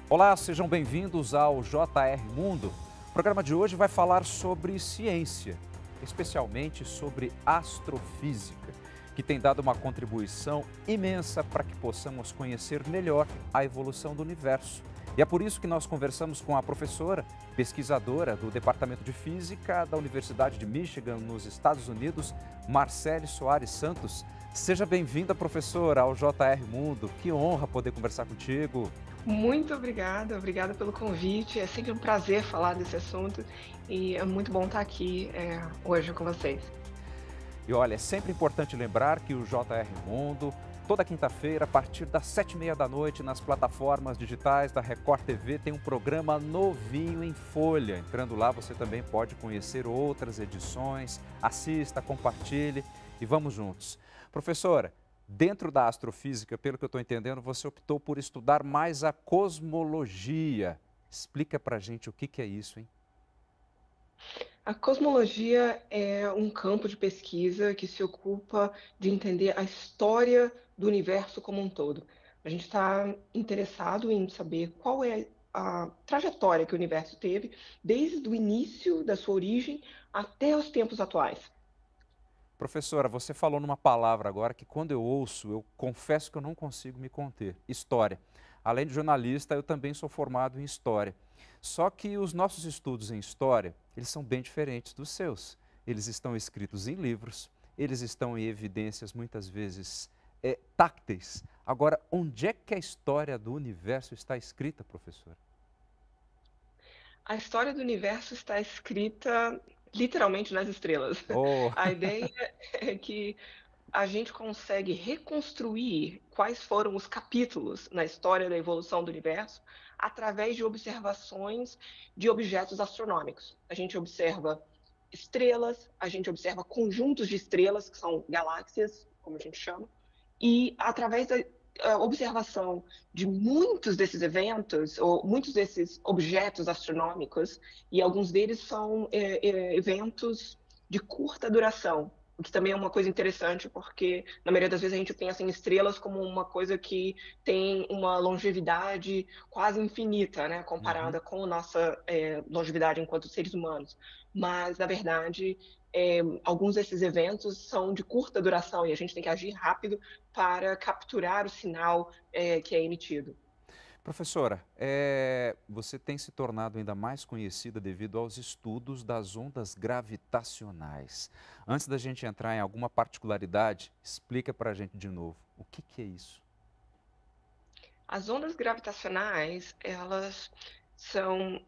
Olá, sejam bem-vindos ao JR Mundo. O programa de hoje vai falar sobre ciência, especialmente sobre astrofísica, que tem dado uma contribuição imensa para que possamos conhecer melhor a evolução do universo. E é por isso que nós conversamos com a professora, pesquisadora do Departamento de Física da Universidade de Michigan, nos Estados Unidos, Marcele Soares Santos. Seja bem-vinda, professora, ao JR Mundo. Que honra poder conversar contigo. Muito obrigada, obrigada pelo convite. É sempre um prazer falar desse assunto e é muito bom estar aqui, hoje com vocês. E olha, é sempre importante lembrar que o JR Mundo, toda quinta-feira, a partir das 7h30 da noite, nas plataformas digitais da Record TV, tem um programa novinho em folha. Entrando lá, você também pode conhecer outras edições. Assista, compartilhe e vamos juntos. Professora, dentro da astrofísica, pelo que eu estou entendendo, você optou por estudar mais a cosmologia. Explica pra gente o que é isso, hein? A cosmologia é um campo de pesquisa que se ocupa de entender a história do universo como um todo. A gente está interessado em saber qual é a trajetória que o universo teve desde o início da sua origem até os tempos atuais. Professora, você falou numa palavra agora que quando eu ouço, eu confesso que eu não consigo me conter. História. Além de jornalista, eu também sou formado em história. Só que os nossos estudos em história, eles são bem diferentes dos seus. Eles estão escritos em livros, eles estão em evidências muitas vezes tácteis. Agora, onde é que a história do universo está escrita, professora? A história do universo está escrita literalmente nas estrelas. Oh, A ideia é que a gente consegue reconstruir quais foram os capítulos na história da evolução do universo através de observações de objetos astronômicos. A gente observa estrelas, a gente observa conjuntos de estrelas, que são galáxias, como a gente chama, e através da observação de muitos desses eventos, ou muitos desses objetos astronômicos, e alguns deles são eventos de curta duração, o que também é uma coisa interessante, porque na maioria das vezes a gente pensa em estrelas como uma coisa que tem uma longevidade quase infinita, né, uhum. comparada com a nossa longevidade enquanto seres humanos. Mas, na verdade, alguns desses eventos são de curta duração e a gente tem que agir rápido para capturar o sinal que é emitido. Professora, você tem se tornado ainda mais conhecida devido aos estudos das ondas gravitacionais. Antes da gente entrar em alguma particularidade, explica para a gente de novo, o que é isso? As ondas gravitacionais, elas são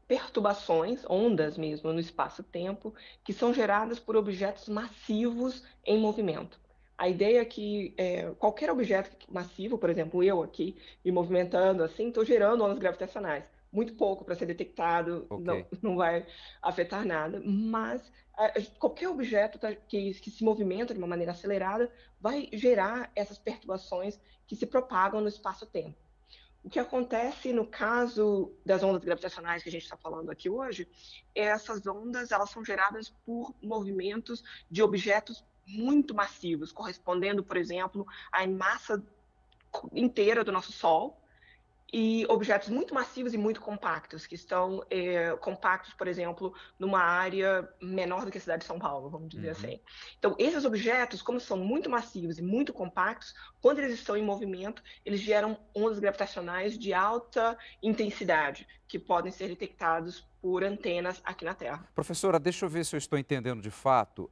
perturbações, ondas mesmo, no espaço-tempo, que são geradas por objetos massivos em movimento. A ideia é que qualquer objeto massivo, por exemplo, eu aqui me movimentando assim, estou gerando ondas gravitacionais. Muito pouco para ser detectado, Ok. não, não vai afetar nada, mas qualquer objeto que se movimenta de uma maneira acelerada vai gerar essas perturbações que se propagam no espaço-tempo. O que acontece no caso das ondas gravitacionais que a gente está falando aqui hoje, essas ondas elas são geradas por movimentos de objetos muito massivos, correspondendo, por exemplo, à massa inteira do nosso Sol, e objetos muito massivos e muito compactos, que estão compactos, por exemplo, numa área menor do que a cidade de São Paulo, vamos dizer Uhum. assim. Então, esses objetos, como são muito massivos e muito compactos, quando eles estão em movimento, eles geram ondas gravitacionais de alta intensidade, que podem ser detectados por antenas aqui na Terra. Professora, deixa eu ver se eu estou entendendo de fato.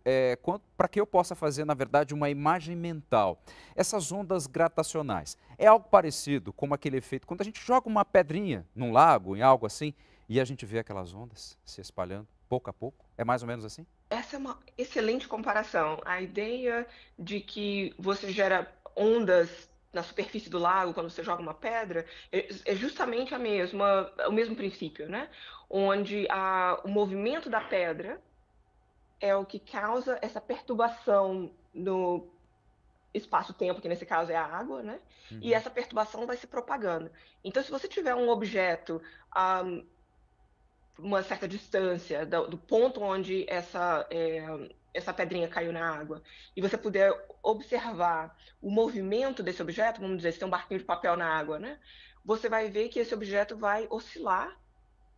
Para que eu possa fazer, na verdade, uma imagem mental. Essas ondas gravitacionais, é algo parecido com aquele efeito quando a gente joga uma pedrinha num lago, em algo assim, e a gente vê aquelas ondas se espalhando pouco a pouco? É mais ou menos assim? Essa é uma excelente comparação. A ideia de que você gera ondas na superfície do lago quando você joga uma pedra é justamente o mesmo princípio, né? Onde o movimento da pedra é o que causa essa perturbação no espaço-tempo, que nesse caso é a água, né? E Uhum. essa perturbação vai se propagando. Então, se você tiver um objeto a uma certa distância do ponto onde essa essa pedrinha caiu na água, e você puder observar o movimento desse objeto, vamos dizer, se tem um barquinho de papel na água, né? Você vai ver que esse objeto vai oscilar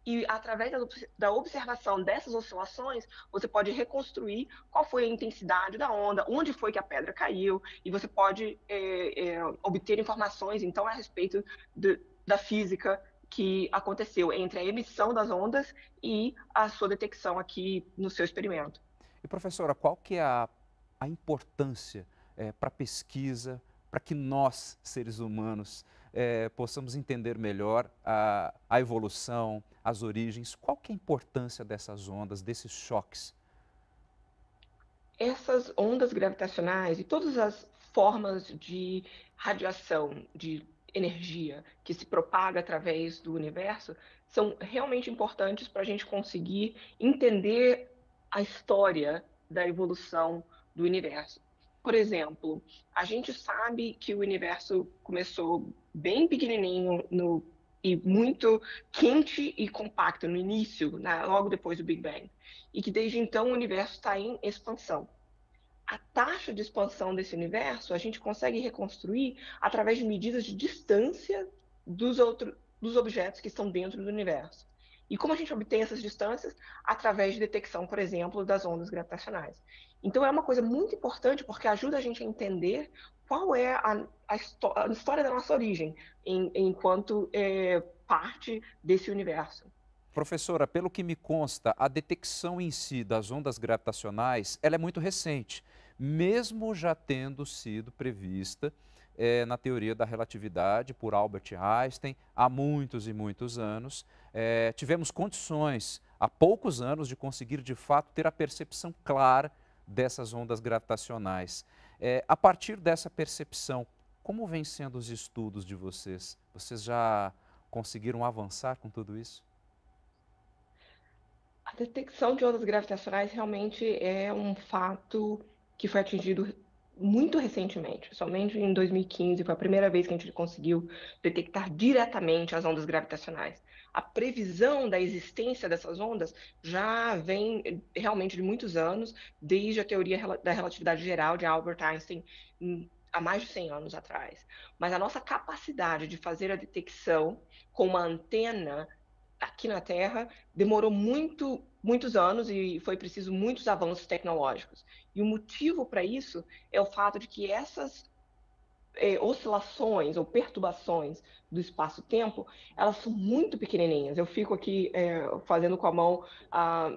e através da observação dessas oscilações, você pode reconstruir qual foi a intensidade da onda, onde foi que a pedra caiu, e você pode obter informações, então, a respeito da física que aconteceu entre a emissão das ondas e a sua detecção aqui no seu experimento. E professora, qual que é a importância para a pesquisa, para que nós, seres humanos, possamos entender melhor a evolução, as origens? Qual que é a importância dessas ondas, desses choques? Essas ondas gravitacionais e todas as formas de radiação, de energia que se propaga através do universo, são realmente importantes para a gente conseguir entender a história da evolução do universo. Por exemplo, a gente sabe que o universo começou bem pequenininho e muito quente e compacto no início, logo depois do Big Bang, e que desde então o universo está em expansão. A taxa de expansão desse universo a gente consegue reconstruir através de medidas de distância dos objetos que estão dentro do universo. E como a gente obtém essas distâncias? Através de detecção, por exemplo, das ondas gravitacionais. Então é uma coisa muito importante porque ajuda a gente a entender qual é a história da nossa origem enquanto parte desse universo. Professora, pelo que me consta, a detecção em si das ondas gravitacionais, ela é muito recente, mesmo já tendo sido prevista na teoria da relatividade por Albert Einstein há muitos e muitos anos. Tivemos condições há poucos anos de conseguir de fato ter a percepção clara dessas ondas gravitacionais. A partir dessa percepção, como vêm sendo os estudos de vocês? Vocês já conseguiram avançar com tudo isso? A detecção de ondas gravitacionais realmente é um fato que foi atingido muito recentemente. Somente em 2015 foi a primeira vez que a gente conseguiu detectar diretamente as ondas gravitacionais. A previsão da existência dessas ondas já vem realmente de muitos anos, desde a teoria da relatividade geral de Albert Einstein, há mais de 100 anos atrás. Mas a nossa capacidade de fazer a detecção com uma antena aqui na Terra demorou muitos anos e foi preciso muitos avanços tecnológicos. E o motivo para isso é o fato de que essas oscilações ou perturbações do espaço-tempo, elas são muito pequenininhas. Eu fico aqui fazendo com a mão a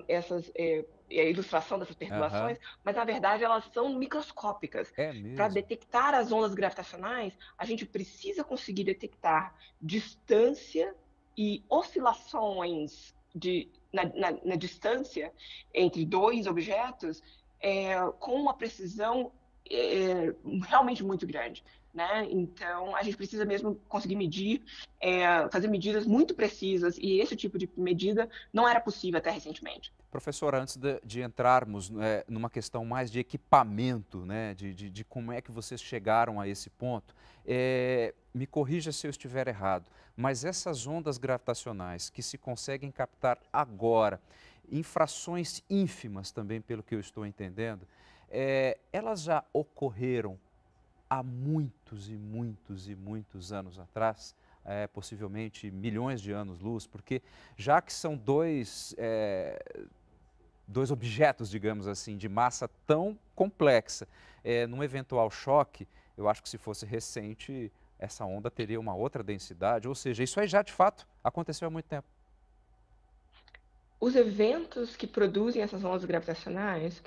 ilustração dessas Aham. perturbações, mas na verdade elas são microscópicas. É Para mesmo? detectar as ondas gravitacionais, a gente precisa conseguir detectar distância e oscilações na distância entre dois objetos com uma precisão realmente muito grande. Né? Então, a gente precisa mesmo conseguir medir, fazer medidas muito precisas, e esse tipo de medida não era possível até recentemente. Professora, antes de entrarmos numa questão mais de equipamento, né, de como é que vocês chegaram a esse ponto, me corrija se eu estiver errado, mas essas ondas gravitacionais que se conseguem captar agora, em frações ínfimas também, pelo que eu estou entendendo, elas já ocorreram há muitos e muitos e muitos anos atrás, possivelmente milhões de anos-luz, porque já que são dois objetos, digamos assim, de massa tão complexa, num eventual choque, eu acho que se fosse recente, essa onda teria uma outra densidade, ou seja, isso aí já de fato aconteceu há muito tempo. Os eventos que produzem essas ondas gravitacionais,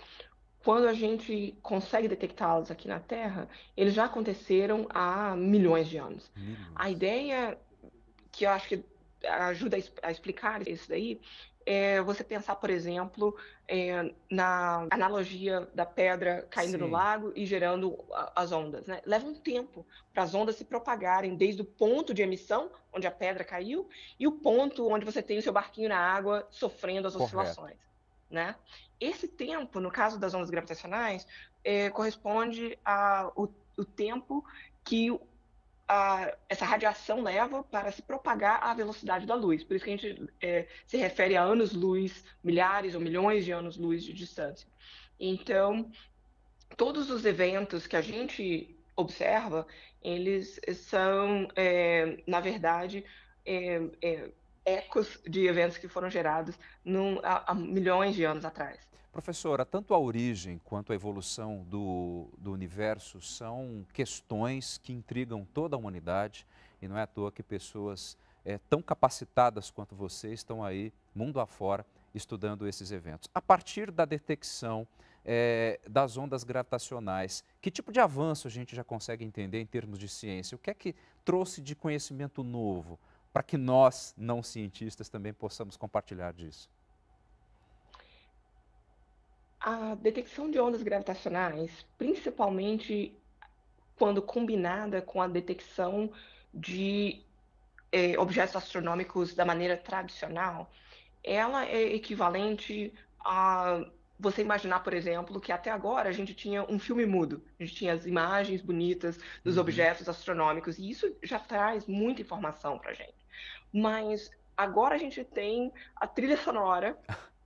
quando a gente consegue detectá-los aqui na Terra, eles já aconteceram há milhões de anos. A Milhões. ideia que eu acho que ajuda a explicar isso daí é você pensar, por exemplo, na analogia da pedra caindo no Sim, lago e gerando as ondas, né? Leva um tempo para as ondas se propagarem desde o ponto de emissão, onde a pedra caiu, e o ponto onde você tem o seu barquinho na água sofrendo as correto. oscilações, né? Esse tempo, no caso das ondas gravitacionais, corresponde ao tempo que essa radiação leva para se propagar à velocidade da luz. Por isso que a gente se refere a anos-luz, milhares ou milhões de anos-luz de distância. Então, todos os eventos que a gente observa, eles são, na verdade, eh eh, ecos de eventos que foram gerados há milhões de anos atrás. Professora, tanto a origem quanto a evolução do universo são questões que intrigam toda a humanidade e não é à toa que pessoas tão capacitadas quanto você estão aí, mundo afora, estudando esses eventos. A partir da detecção das ondas gravitacionais, que tipo de avanço a gente já consegue entender em termos de ciência? O que é que trouxe de conhecimento novo para que nós, não cientistas, também possamos compartilhar disso? A detecção de ondas gravitacionais, principalmente quando combinada com a detecção de, objetos astronômicos da maneira tradicional, ela é equivalente a você imaginar, por exemplo, que até agora a gente tinha um filme mudo, a gente tinha as imagens bonitas dos Uhum. objetos astronômicos, e isso já traz muita informação para a gente. Mas agora a gente tem a trilha sonora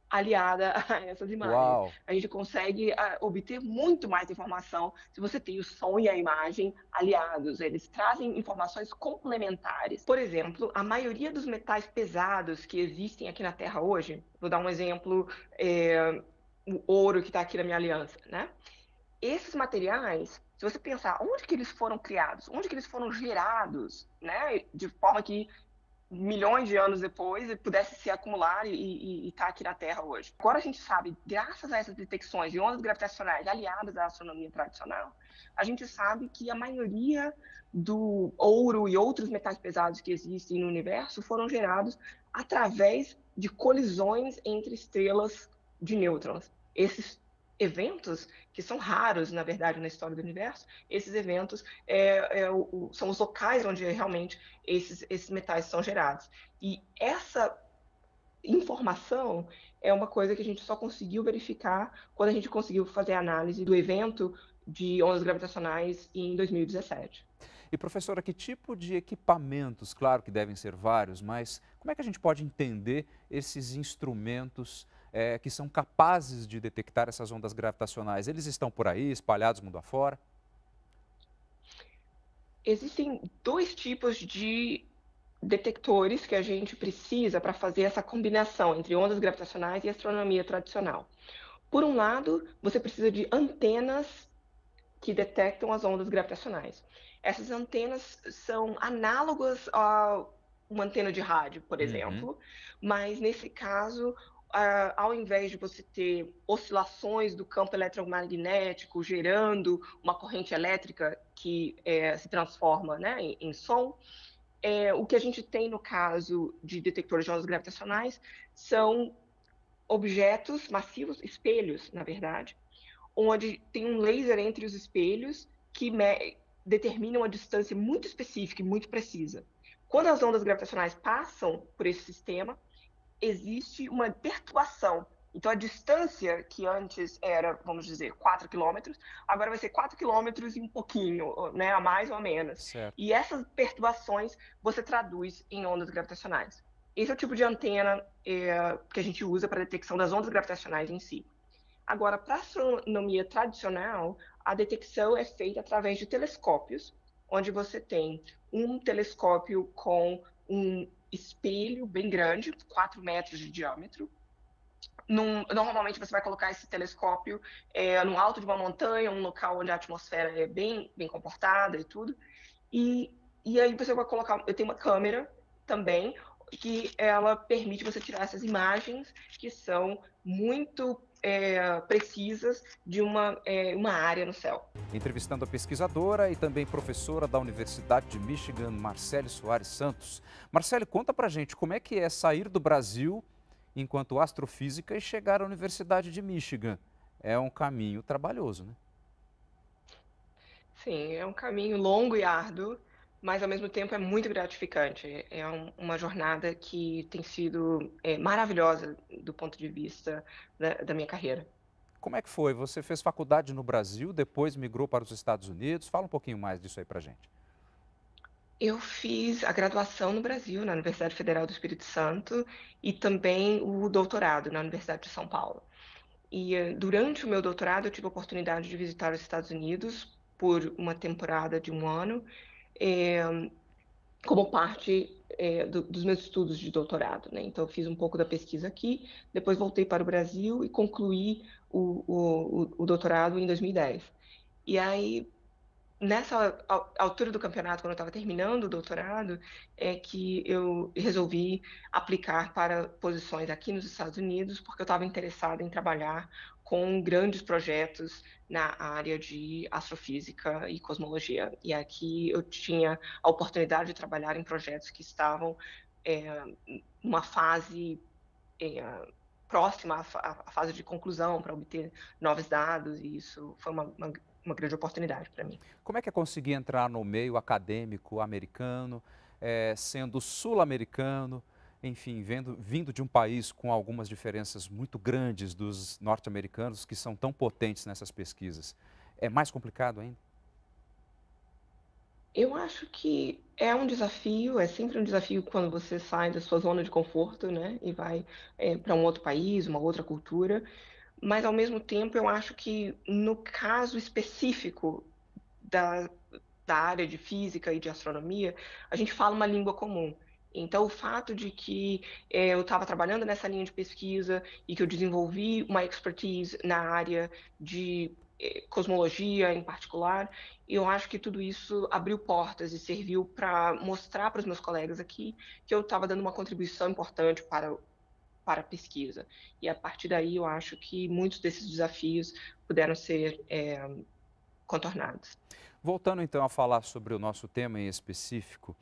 aliada a essas imagens. Uau! A gente consegue, obter muito mais informação se você tem o som e a imagem aliados, eles trazem informações complementares. Por exemplo, a maioria dos metais pesados que existem aqui na Terra hoje, vou dar um exemplo, o ouro que está aqui na minha aliança, né. Esses materiais, se você pensar onde que eles foram criados, onde que eles foram gerados, né, de forma que milhões de anos depois e pudesse se acumular e estar aqui na Terra hoje. Agora a gente sabe, graças a essas detecções de ondas gravitacionais aliadas à astronomia tradicional, a gente sabe que a maioria do ouro e outros metais pesados que existem no universo foram gerados através de colisões entre estrelas de nêutrons. Esses eventos, que são raros, na verdade, na história do universo, esses eventos são os locais onde realmente esses metais são gerados. E essa informação é uma coisa que a gente só conseguiu verificar quando a gente conseguiu fazer a análise do evento de ondas gravitacionais em 2017. E professora, que tipo de equipamentos, claro que devem ser vários, mas como é que a gente pode entender esses instrumentos que são capazes de detectar essas ondas gravitacionais? Eles estão por aí, espalhados mundo afora? Existem dois tipos de detectores que a gente precisa para fazer essa combinação entre ondas gravitacionais e astronomia tradicional. Por um lado, você precisa de antenas que detectam as ondas gravitacionais. Essas antenas são análogas a uma antena de rádio, por Uhum. exemplo, mas nesse caso, ao invés de você ter oscilações do campo eletromagnético gerando uma corrente elétrica que se transforma, né, em som, o que a gente tem no caso de detectores de ondas gravitacionais são objetos massivos, espelhos, na verdade, onde tem um laser entre os espelhos que determina uma distância muito específica e muito precisa. Quando as ondas gravitacionais passam por esse sistema, existe uma perturbação. Então, a distância que antes era, vamos dizer, 4 quilômetros, agora vai ser 4 quilômetros e um pouquinho, né, a mais ou a menos. Certo. E essas perturbações você traduz em ondas gravitacionais. Esse é o tipo de antena que a gente usa para detecção das ondas gravitacionais em si. Agora, para a astronomia tradicional, a detecção é feita através de telescópios, onde você tem um telescópio com um espelho bem grande, 4 metros de diâmetro. Normalmente você vai colocar esse telescópio no alto de uma montanha, um local onde a atmosfera é bem comportada e tudo. E, e aí você vai colocar, eu tenho uma câmera também, que ela permite você tirar essas imagens que são muito precisas de uma área no céu. Entrevistando a pesquisadora e também professora da Universidade de Michigan, Marcele Soares Santos. Marcele, conta pra gente como é que é sair do Brasil enquanto astrofísica e chegar à Universidade de Michigan. É um caminho trabalhoso, né? Sim, é um caminho longo e árduo, mas ao mesmo tempo é muito gratificante. É uma jornada que tem sido maravilhosa do ponto de vista da minha carreira. Como é que foi? Você fez faculdade no Brasil, depois migrou para os Estados Unidos? Fala um pouquinho mais disso aí pra gente. Eu fiz a graduação no Brasil, na Universidade Federal do Espírito Santo, e também o doutorado na Universidade de São Paulo. E, durante o meu doutorado, eu tive a oportunidade de visitar os Estados Unidos por uma temporada de um ano, eh, como parte, dos meus estudos de doutorado, né. Então eu fiz um pouco da pesquisa aqui, depois voltei para o Brasil e concluí o doutorado em 2010. E aí, nessa altura do campeonato, quando eu estava terminando o doutorado, é que eu resolvi aplicar para posições aqui nos Estados Unidos, porque eu estava interessada em trabalhar com grandes projetos na área de astrofísica e cosmologia. E aqui eu tinha a oportunidade de trabalhar em projetos que estavam, eh, numa fase, eh, próxima à fase de conclusão para obter novos dados, e isso foi uma grande oportunidade para mim. Como é que é conseguir entrar no meio acadêmico americano, sendo sul-americano, enfim, vindo de um país com algumas diferenças muito grandes dos norte-americanos, que são tão potentes nessas pesquisas? É mais complicado ainda? Eu acho que é um desafio, é sempre um desafio quando você sai da sua zona de conforto, né, e vai, para um outro país, uma outra cultura, mas ao mesmo tempo eu acho que no caso específico da da área de física e de astronomia, a gente fala uma língua comum. Então o fato de que, eu estava trabalhando nessa linha de pesquisa e que eu desenvolvi uma expertise na área de, cosmologia em particular, eu acho que tudo isso abriu portas e serviu para mostrar para os meus colegas aqui que eu estava dando uma contribuição importante para a pesquisa. E a partir daí eu acho que muitos desses desafios puderam ser, contornados. Voltando então a falar sobre o nosso tema em específico,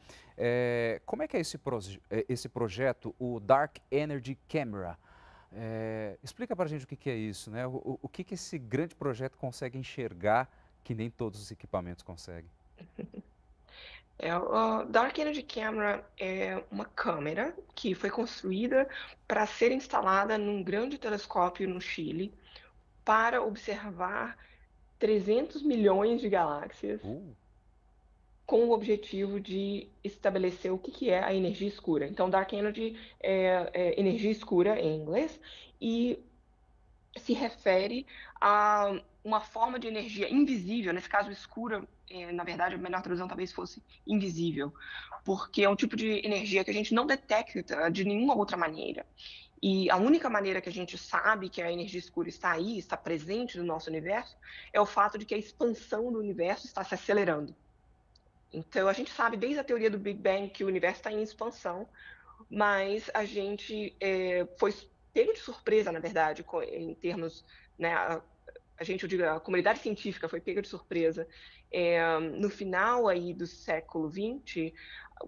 como é que é esse projeto, o Dark Energy Camera? Explica para a gente o que que é isso, né? O que que esse grande projeto consegue enxergar que nem todos os equipamentos conseguem? O Dark Energy Camera é uma câmera que foi construída para ser instalada num grande telescópio no Chile, para observar 300 milhões de galáxias, Uh, com o objetivo de estabelecer o que que é a energia escura. Então, Dark Energy é energia escura em inglês, e se refere a uma forma de energia invisível, nesse caso escura, na verdade a melhor tradução talvez fosse invisível, porque é um tipo de energia que a gente não detecta de nenhuma outra maneira. E a única maneira que a gente sabe que a energia escura está aí, está presente no nosso universo, é o fato de que a expansão do universo está se acelerando. Então a gente sabe desde a teoria do Big Bang que o universo está em expansão, mas a gente, foi pego de surpresa, na verdade, em termos, né, a gente, eu digo, a comunidade científica foi pega de surpresa, no final aí do século XX,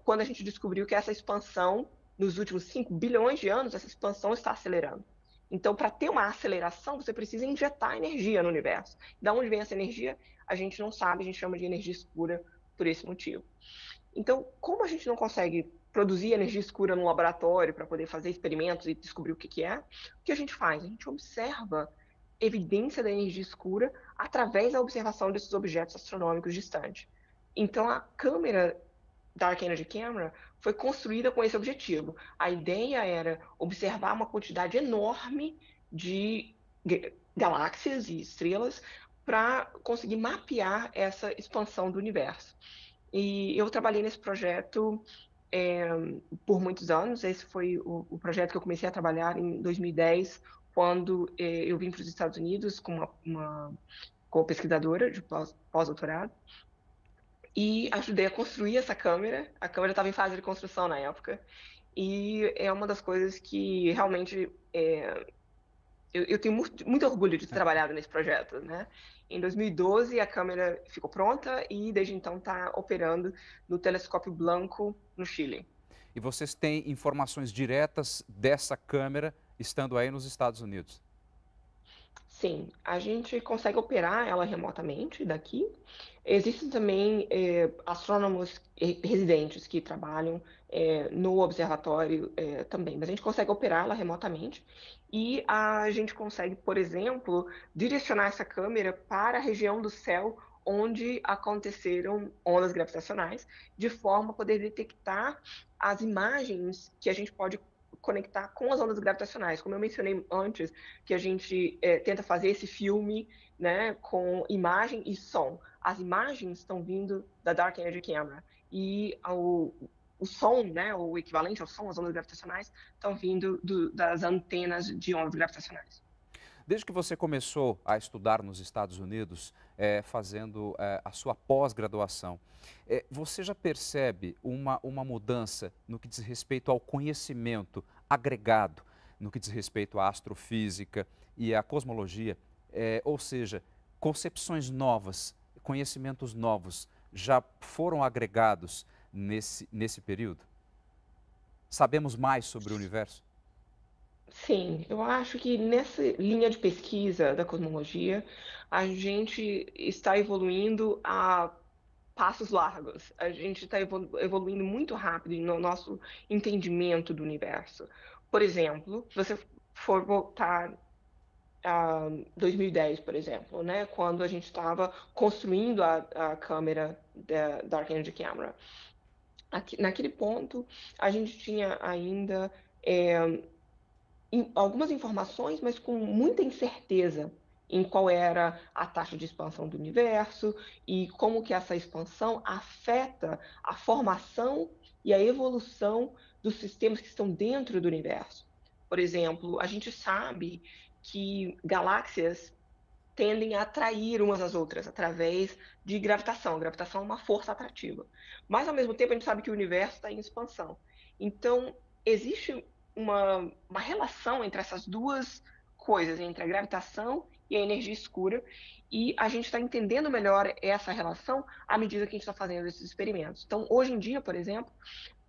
quando a gente descobriu que essa expansão, nos últimos 5 bilhões de anos, essa expansão está acelerando. Então, para ter uma aceleração, você precisa injetar energia no universo. Da onde vem essa energia? A gente não sabe, a gente chama de energia escura por esse motivo. Então, como a gente não consegue produzir energia escura no laboratório para poder fazer experimentos e descobrir o que que é, o que a gente faz? A gente observa evidência da energia escura através da observação desses objetos astronômicos distantes. Então, a câmera Dark Energy Camera foi construída com esse objetivo. A ideia era observar uma quantidade enorme de galáxias e estrelas para conseguir mapear essa expansão do universo. E eu trabalhei nesse projeto, eh, por muitos anos. Esse foi o projeto que eu comecei a trabalhar em 2010, quando, eu vim para os Estados Unidos com como pesquisadora de pós-doutorado, e ajudei a construir essa câmera. A câmera estava em fase de construção na época, e é uma das coisas que realmente, eu tenho muito orgulho de ter trabalhado nesse projeto, né. Em 2012 a câmera ficou pronta e desde então está operando no Telescópio Blanco, no Chile. e vocês têm informações diretas dessa câmera estando aí nos Estados Unidos? Sim, a gente consegue operar ela remotamente daqui. Existem também, astrônomos residentes que trabalham, no observatório, também, mas a gente consegue operá-la remotamente, e a gente consegue, por exemplo, direcionar essa câmera para a região do céu onde aconteceram ondas gravitacionais, de forma a poder detectar as imagens que a gente pode conectar com as ondas gravitacionais. Como eu mencionei antes, que a gente tenta fazer esse filme, né, com imagem e som. As imagens estão vindo da Dark Energy Camera e o som, né, o equivalente ao som, as ondas gravitacionais, estão vindo das antenas de ondas gravitacionais. Desde que você começou a estudar nos Estados Unidos, fazendo a sua pós-graduação, você já percebe uma mudança no que diz respeito ao conhecimento agregado, no que diz respeito à astrofísica e à cosmologia? Ou seja, concepções novas, conhecimentos novos já foram agregados nesse período? Sabemos mais sobre o universo? Sim, eu acho que nessa linha de pesquisa da cosmologia, a gente está evoluindo a passos largos. A gente está evoluindo muito rápido no nosso entendimento do universo. Por exemplo, se você for voltar a 2010, por exemplo, né, quando a gente estava construindo a câmera da Dark Energy Camera. Naquele ponto, a gente tinha ainda algumas informações, mas com muita incerteza em qual era a taxa de expansão do universo e como que essa expansão afeta a formação e a evolução dos sistemas que estão dentro do universo. Por exemplo, a gente sabe que galáxias tendem a atrair umas às outras através de gravitação. A gravitação é uma força atrativa. Mas, ao mesmo tempo, a gente sabe que o universo está em expansão. Então, existe uma relação entre essas duas coisas, entre a gravitação e a energia escura, e a gente está entendendo melhor essa relação à medida que a gente está fazendo esses experimentos. Então, hoje em dia, por exemplo,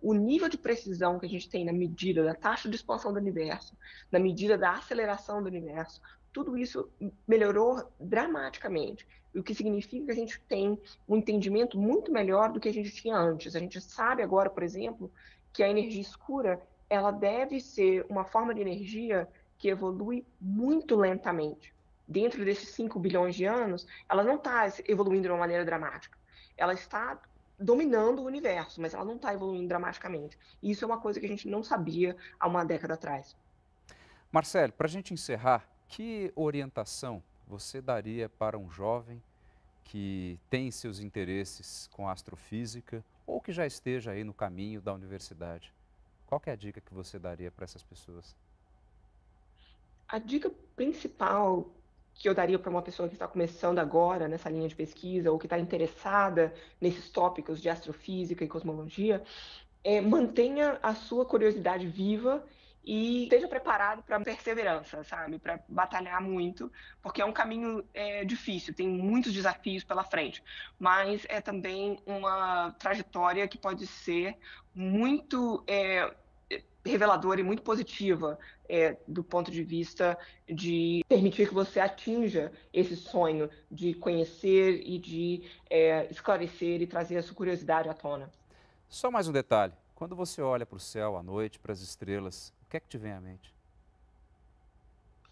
o nível de precisão que a gente tem na medida da taxa de expansão do universo, na medida da aceleração do universo, tudo isso melhorou dramaticamente, o que significa que a gente tem um entendimento muito melhor do que a gente tinha antes. A gente sabe agora, por exemplo, que a energia escura ela deve ser uma forma de energia que evolui muito lentamente. Dentro desses 5 bilhões de anos, ela não está evoluindo de uma maneira dramática. Ela está dominando o universo, mas ela não está evoluindo dramaticamente. E isso é uma coisa que a gente não sabia há uma década atrás. Marcelo, para a gente encerrar, que orientação você daria para um jovem que tem seus interesses com a astrofísica ou que já esteja aí no caminho da universidade? Qual que é a dica que você daria para essas pessoas? A dica principal que eu daria para uma pessoa que está começando agora nessa linha de pesquisa ou que está interessada nesses tópicos de astrofísica e cosmologia é mantenha a sua curiosidade viva e esteja preparado para perseverança, sabe? Para batalhar muito, porque é um caminho difícil, tem muitos desafios pela frente, mas é também uma trajetória que pode ser muito reveladora e muito positiva do ponto de vista de permitir que você atinja esse sonho de conhecer e de esclarecer e trazer a sua curiosidade à tona. Só mais um detalhe. Quando você olha para o céu à noite, para as estrelas, o que é que te vem à mente?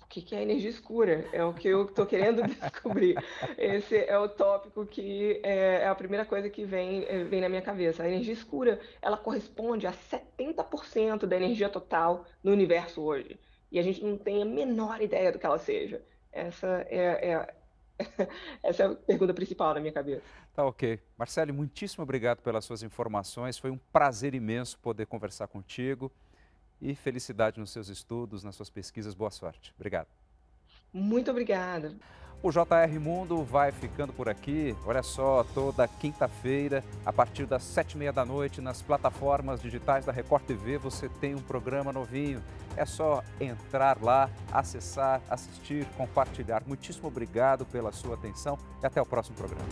O que é energia escura? É o que eu estou querendo descobrir. Esse é o tópico que é a primeira coisa que vem na minha cabeça. A energia escura, ela corresponde a 70% da energia total no universo hoje. E a gente não tem a menor ideia do que ela seja. Essa é a pergunta principal na minha cabeça. Tá ok. Marcelo, muitíssimo obrigado pelas suas informações. Foi um prazer imenso poder conversar contigo. E felicidade nos seus estudos, nas suas pesquisas. Boa sorte. Obrigado. Muito obrigada. O JR Mundo vai ficando por aqui. Olha só, toda quinta-feira, a partir das 7h30 da noite, nas plataformas digitais da Record TV, você tem um programa novinho. É só entrar lá, acessar, assistir, compartilhar. Muitíssimo obrigado pela sua atenção e até o próximo programa.